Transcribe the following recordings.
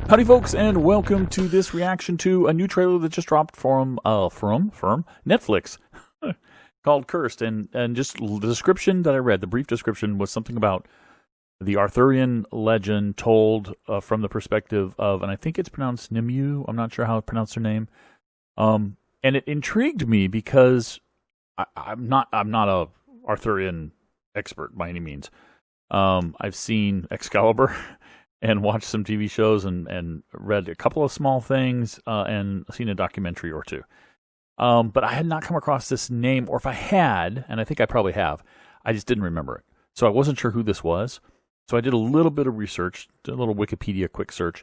Howdy, folks, and welcome to this reaction to a new trailer that just dropped from Netflix called Cursed. And just the description that I read, the brief description, was something about the Arthurian legend told from the perspective of, and I think it's pronounced Nimue. I'm not sure how to pronounce her name. And it intrigued me because I'm not a Arthurian expert by any means. I've seen Excalibur and watched some TV shows and read a couple of small things and seen a documentary or two. But I had not come across this name, or if I had, and I think I probably have, I just didn't remember it. So I wasn't sure who this was. So I did a little bit of research, did a little Wikipedia quick search,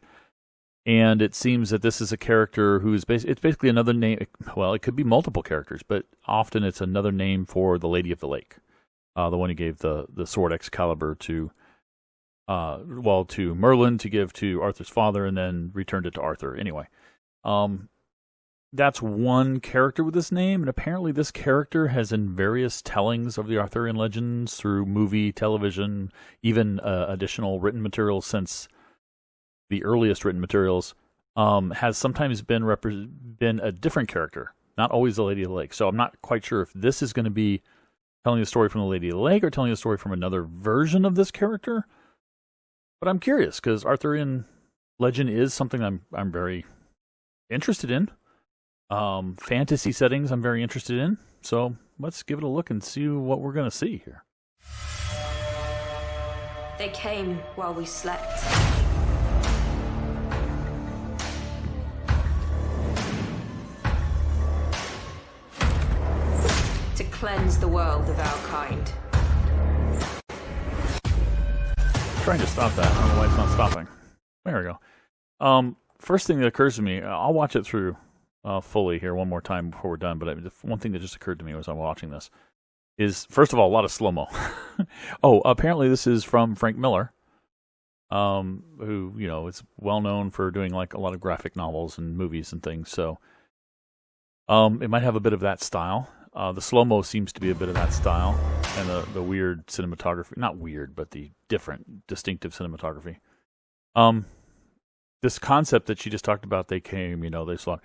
and it seems that this is a character who is it's basically another name. Well, it could be multiple characters, but often it's another name for the Lady of the Lake, the one who gave the sword Excalibur to Merlin to give to Arthur's father, and then returned it to Arthur. Anyway, that's one character with this name, and apparently this character has in various tellings of the Arthurian legends through movie, television, even additional written materials since the earliest written materials, has sometimes been a different character, not always the Lady of the Lake. So I'm not quite sure if this is going to be telling a story from the Lady of the Lake or telling a story from another version of this character. But I'm curious, because Arthurian legend is something I'm very interested in. Fantasy settings I'm very interested in. So let's give it a look and see what we're going to see here. They came while we slept. To cleanse the world of our kind. Trying to stop that. I don't know why it's not stopping. There we go. First thing that occurs to me, I'll watch it through fully here one more time before we're done, but one thing that just occurred to me as I'm watching this is, first of all, a lot of slow-mo. Oh, apparently this is from Frank Miller, who, is well known for doing like a lot of graphic novels and movies and things, so it might have a bit of that style. The slow-mo seems to be a bit of that style, and the weird cinematography. Not weird, but the different, distinctive cinematography. This concept that she just talked about, they came, they saw.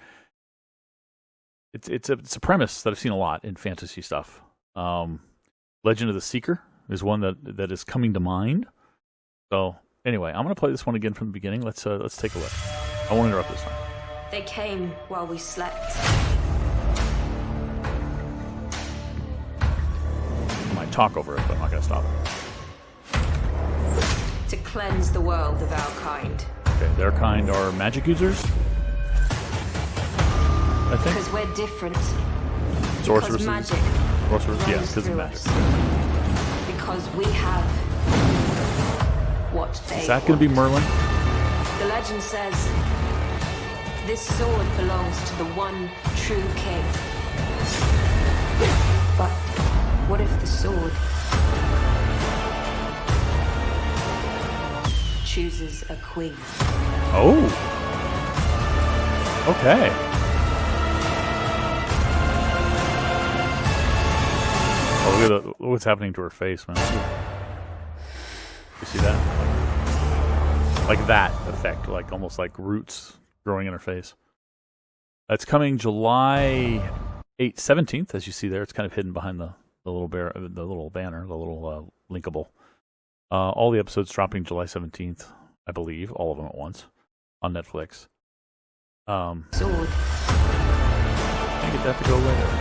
It's a premise that I've seen a lot in fantasy stuff. Legend of the Seeker is one that is coming to mind. So anyway, I'm going to play this one again from the beginning. Let's take a look. I won't interrupt this time. They came while we slept. I might talk over it, but I'm not going to stop it. To cleanse the world of our kind. Okay, their kind are magic users, I think. Because we're different. Sorceresses. Because magic. Sorcerers, yeah, because of magic. Us. Because we have what they Is that going to be Merlin? The legend says this sword belongs to the one true king. But what if the sword chooses a queen? Oh. Okay. Oh, look at what's happening to her face, man. You see that? Like that effect, like almost like roots growing in her face. That's coming July 17th, as you see there. It's kind of hidden behind the little banner, the little linkable. All the episodes dropping July 17th, I believe, all of them at once on Netflix. Sword. Can't get that to go away there.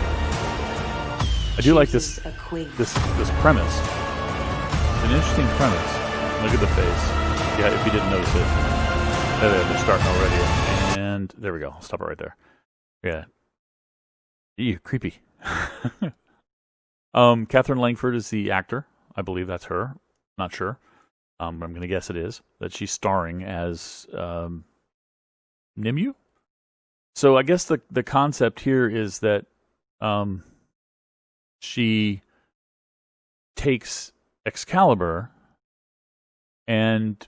I do like this premise. It's an interesting premise. Look at the face. Yeah, if you didn't notice it. They're starting already. And there we go. I'll stop it right there. Yeah. Ew, creepy. Catherine Langford is the actor. I believe that's her. Not sure. I'm going to guess it is. That she's starring as Nimue. So I guess the concept here is that she takes Excalibur and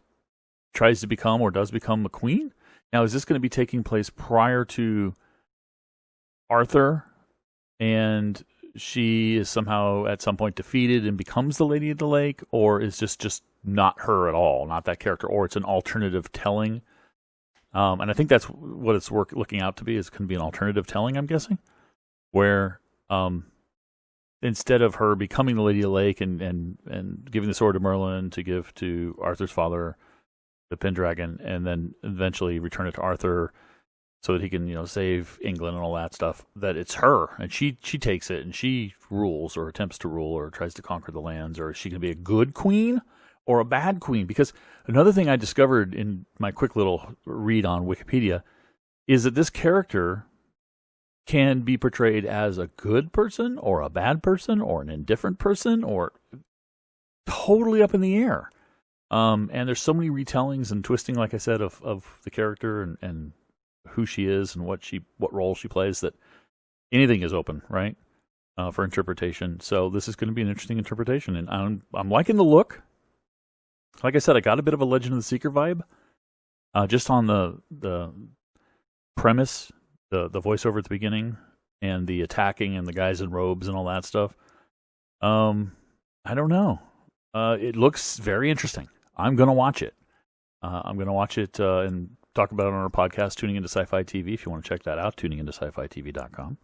tries to become, or does become, a queen. Now, is this going to be taking place prior to Arthur, and she is somehow at some point defeated and becomes the Lady of the Lake, or is this just not her at all, not that character, or it's an alternative telling And I think that's what it's looking out to be, is going to be an alternative telling, I'm guessing, where instead of her becoming the Lady of the Lake and giving the sword to Merlin to give to Arthur's father, the Pendragon, and then eventually return it to Arthur so that he can, save England and all that stuff, that it's her, and she takes it, and she rules, or attempts to rule, or tries to conquer the lands, or is she going to be a good queen or a bad queen? Because another thing I discovered in my quick little read on Wikipedia is that this character can be portrayed as a good person, or a bad person, or an indifferent person, or totally up in the air. And there's so many retellings and twisting, like I said, of the character and who she is and what role she plays, that anything is open, right, for interpretation. So this is going to be an interesting interpretation, and I'm liking the look. Like I said, I got a bit of a Legend of the Seeker vibe, just on the premise, the voiceover at the beginning, and the attacking and the guys in robes and all that stuff. I don't know. It looks very interesting. I'm going to watch it. I'm going to watch it and talk about it on our podcast, Tuning Into Sci-Fi TV, if you want to check that out, tuningintosci-fi-tv.com.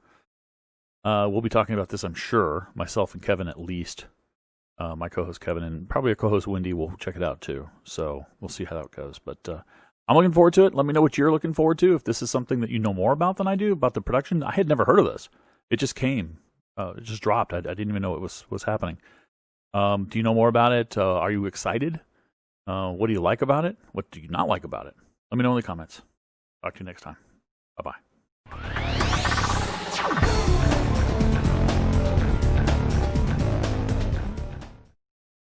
We'll be talking about this, I'm sure, myself and Kevin at least. My co-host Kevin and probably a co-host Wendy will check it out too. So we'll see how that goes. But I'm looking forward to it. Let me know what you're looking forward to. If this is something that you know more about than I do, about the production. I had never heard of this. It just came. It just dropped. I didn't even know it was happening. Do you know more about it? Are you excited? What do you like about it? What do you not like about it? Let me know in the comments. Talk to you next time. Bye-bye.